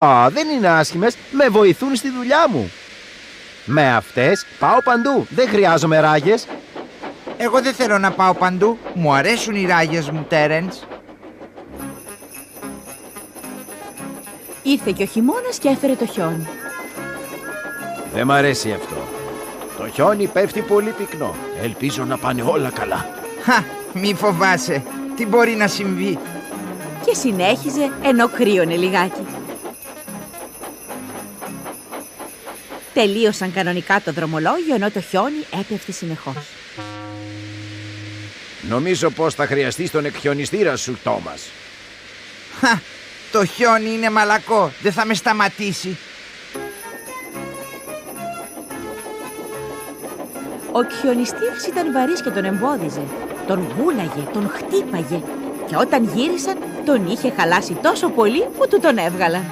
Α, δεν είναι άσχημες, με βοηθούν στη δουλειά μου. Με αυτές πάω παντού, δεν χρειάζομαι ράγες. Εγώ δεν θέλω να πάω παντού. Μου αρέσουν οι ράγες μου, Τέρενς. Ήρθε και ο χειμώνας και έφερε το χιόνι. Δεν μ' αρέσει αυτό. Το χιόνι πέφτει πολύ πυκνό. Ελπίζω να πάνε όλα καλά. Μη φοβάσαι. Τι μπορεί να συμβεί? Και συνέχιζε ενώ κρύωνε λιγάκι. Τελείωσαν κανονικά το δρομολόγιο ενώ το χιόνι έπεφτε συνεχώς. Νομίζω πως θα χρειαστείς τον εκχιονιστήρα σου, Τόμας. Το χιόνι είναι μαλακό. Δεν θα με σταματήσει. Ο εκχιονιστήρας ήταν βαρύς και τον εμπόδιζε. Τον γούλαγε, τον χτύπαγε και όταν γύρισαν τον είχε χαλάσει τόσο πολύ που του τον έβγαλαν.